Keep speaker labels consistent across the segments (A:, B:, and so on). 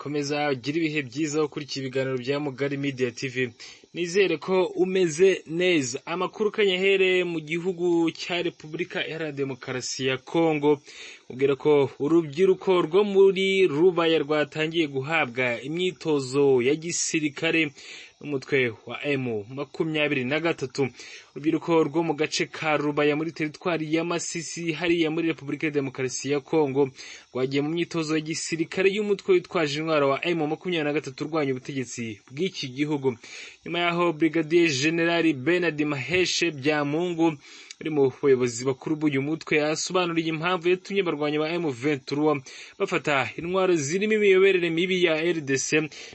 A: komeza ugira ibihe byiza wo kuri iki biganiro bya Mugari Media TV. Nizere ko umeze neza. Amakuru kanyahere mu gihugu cya Repubulika Iharanira Demokarasi ya Kongo ubwira ko urubyiruko rwo muri Rubaya rwatangiye guhabwa imyitozo ya gisirikare n'umutwe wa M23. Urubyiruko rwo mu gace ka Rubaya muri teritwari ya Masisi hariya muri Repubulika ya Demokarasi ya Kongo rwagiye mu myitozo ya gisirikare y'umutwe witwaje intwaro wa M23 urwanya ubutegetsi bw'iki gihugu. Nyuma yaho Brigadier General Bernard Maheshe Byamungu uri mu bayobozi bakuru b'uyu mutwe asobanuriye impamvu yatumye barwanya ba M23 bafata intwaro zirimo imiyoborere mibi ya RDC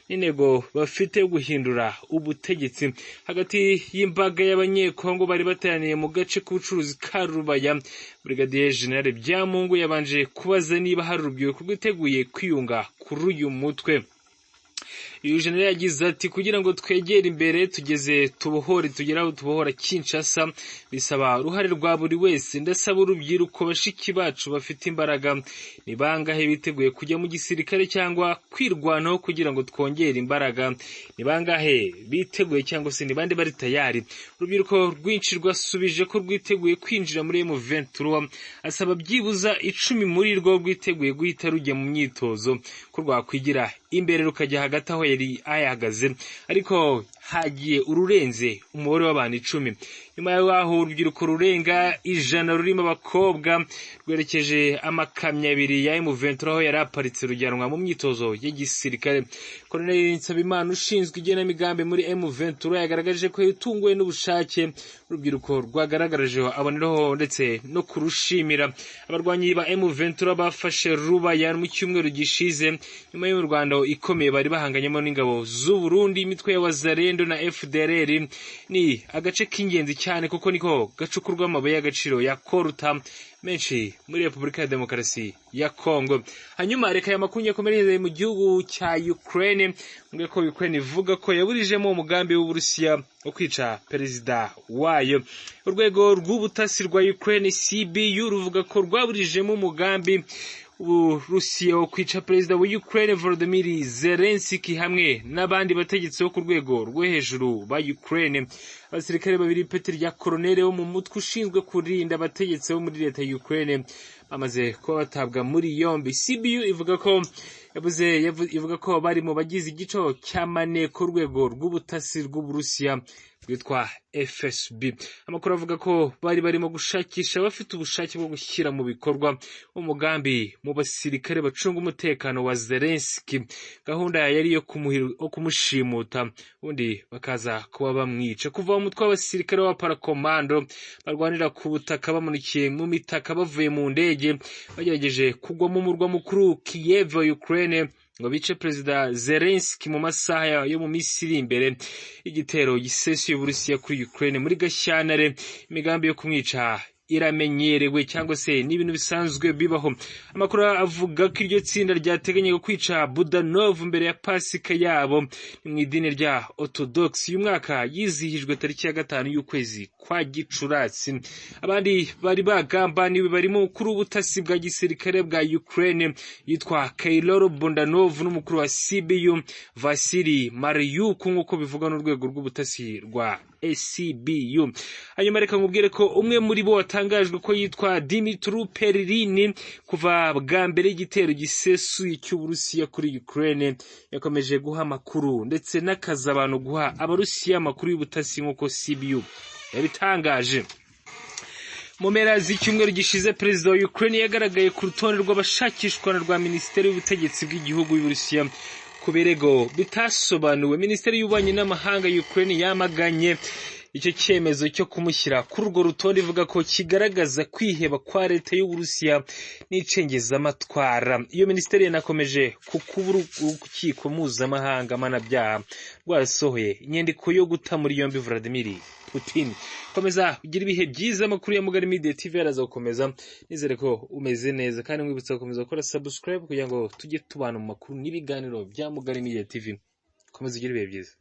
A: n'intego bafite guhindura ubutegetsi. Hagati y'imbaga y'abanyekongo bari bateraniye mu gace k'ubucuruzi ka Rubaya, Brigadier General Byamungu yabanje kubaza niba hari urubyiruko rwiteguye kwiyunga kuri uyu mutwe. Uyu general yagize ati kugira ngo twegere imbere tugeze tubohore tugeraho tubohora Kinshasa bisaba uruhare rwa buri wese. Ndasaba urubyiruko bashiki bacu bafite imbaraga ni bangahe biteguye kujya mu gisirikare cyangwa kwirwanaho kugira ngo twongere imbaraga, ni bangahe biteguye cyangwa se ni bande bari tayari. Urubyiruko rwinshi rwasubije ko rwiteguye kwinjira muri M23, asaba byibuza 10 muri rwo rwiteguye guhita rujya mu myitozo ko rwakwigira imbere rukajya hagati aho yari ayahagaze, ariko hagiye ururenze umubare w'abantu 10. Nyuma yaho urubyiruko rurenga 100 rurimo abakobwa rwerekeje amakamyo 2 ya M23 aho yari aparitse rujyanwa mu myitozo y'igisirikare. Colonel Nsabimana ushinzwe igenamigambi muri M23 yagaragaje ko yatunguwe n'ubushake urubyiruko rwagaragaraje aboneraho ndetse no kurushimira. Abarwanyi ba M23 bafashe Rubaya mu cyumweru gishize nyuma y'u Rwanda ikomeye bari bahanganyemo n'ingabo z'u Burundi, imitwe ya Wazalendo na FDLR. Ni agace k'ingenzi cyane kuko niko gacukurwa amabuye y'agaciro ya Koruta menshi muri Repubulika ya Demokarasi ya Kongo. Hanyuma reka y'amakuru yakomereye mu gihugu cya Ukraine, mbwe ko Ukraine ivuga ko yaburijemo umugambi w'Uburusiya wo kwica perezida wayo. Urwego rw'ubutasi rwa Ukraine CBU ruvuga ko rwaburijemo umugambi Uburusiya wo kwica perezida wa Ukraine Volodymyr Zelensky hamwe n'abandi bategetsi bo ku rwego rwo hejuru ba Ukraine. Abasirikare babiri Petr ya Colonel wo mu mutwe ushinzwe kurinda abategetsi bo muri leta ya Ukraine bamaze kuba batabwa muri yombi. CBU ivuga ko bari mu bagize igico cy'amaneko urwego rw'ubutasi rw'Uburusiya rwitwa FSB. Amakuru avuga ko bari barimo gushakisha abafite ubushake bwo gushyira mu bikorwa umugambi mu basirikare bacunga umutekano wa Zelensky. Gahunda yari yo kumushimuta ubundi bakaza kuba bamwica. Kuva mu mutwe w'abasirikare wa parakomando barwanira ku butaka bamunikiye mu mitaka bavuye mu ndege bagerageje kugwa mu murwa mukuru Kiev Ukraine ngo bice perezida Zelensky mu masaha yo mu Misiri imbere igitero gisesuye Uburusiya kuri Ukraine muri Gashyantare. Imigambi yo kumwica iramenyerewe cyangwa se n'ibintu bisanzwe bibaho. Amakuru avuga ko iryo tsinda ryateganya kwica Budanov mbere ya Pasika yabo mu idini rya Orthodox. Uyu mwaka yizihijwe tariki ya 5 y'ukwezi kwa Gicurasi. Abandi bari bagambaniwe barimo kuri ubutasi bwa gisirikare bwa Ukraine yitwa Kailor Bondanov n'umukuru wa CBU Vasily Maryuk nk'uko bivugwa n'urwego rw'ubutasi rwa CBU. Hanyuma reka nkubwire ko umwe muri bo watangajwe ko yitwa Dmitry Perlin kuva bwa mbere y'igitero gisesuye cy'Uburusiya kuri Ukraine yakomeje guha amakuru ndetse n'akaza abantu guha Abarusiya amakuru y'ubutasi nk'uko CBU yabitangaje. Mu mpera z'icyumweru gishize perezida wa Ukraine yagaragaye ku rutonde rw'abashakishwa na rwa Minisiteri y'Ubutegetsi bw'igihugu y'Uburusiya ku birego bitasobanuwe. Minisiteri y'Ububanyi n'Amahanga ya Ukraine yamaganye icyo cyemezo cyo kumushyira kuri urwo rutonde ivuga ko kigaragaza kwiheba kwa leta y'Uburusiya n'icengezamatwara. Iyo minisiteri yanakomeje kukubura urukiko mpuzamahanga mpanabyaha rwasohoye inyandiko yo guta muri yombi Vladimir Putin. Komeza ugira ibihe byiza. Amakuru ya Mugari Media TV araza gukomeza. Nizere ko umeze neza kandi mwibutsa gukomeza gukora subscribe kugira ngo tujye tubana mu makuru n'ibiganiro bya Mugari Media TV. Komeza ugira ibihe byiza.